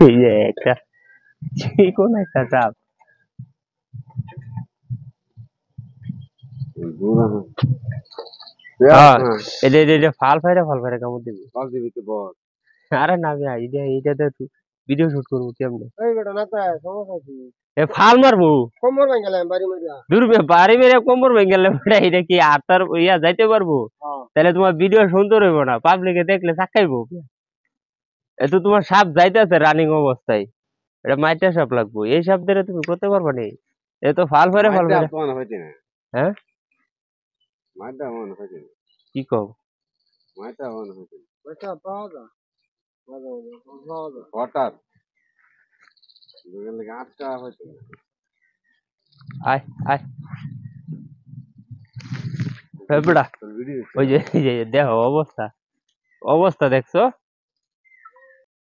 এই যে একটা কোন একটা চাপ হ্যাঁ এটা ফাল ফাইরে কামড় দিবি আরে না ভাই এইটাতে ভিডিও শুট করবো কেমনে ফাল মারবো দূর বাড়ি মেরে কোমর ভেঙে গেলে এটা কি আর তার ইয়া যাইতে পারবো তাহলে তোমার ভিডিও সুন্দর হইব না পাবলিকে দেখলে চাকাইবো এ তো তোমার সাপ যাইতেছে রানিং অবস্থায় এটা মাইটা সাপ লাগবো এই সাপ ধরে তুমি করতে পারবা নি এ তো ফাল ফাইরে হ্যাঁ কি কও আয় আয় বেড়া ওই যে দেখো অবস্থা অবস্থা দেখছো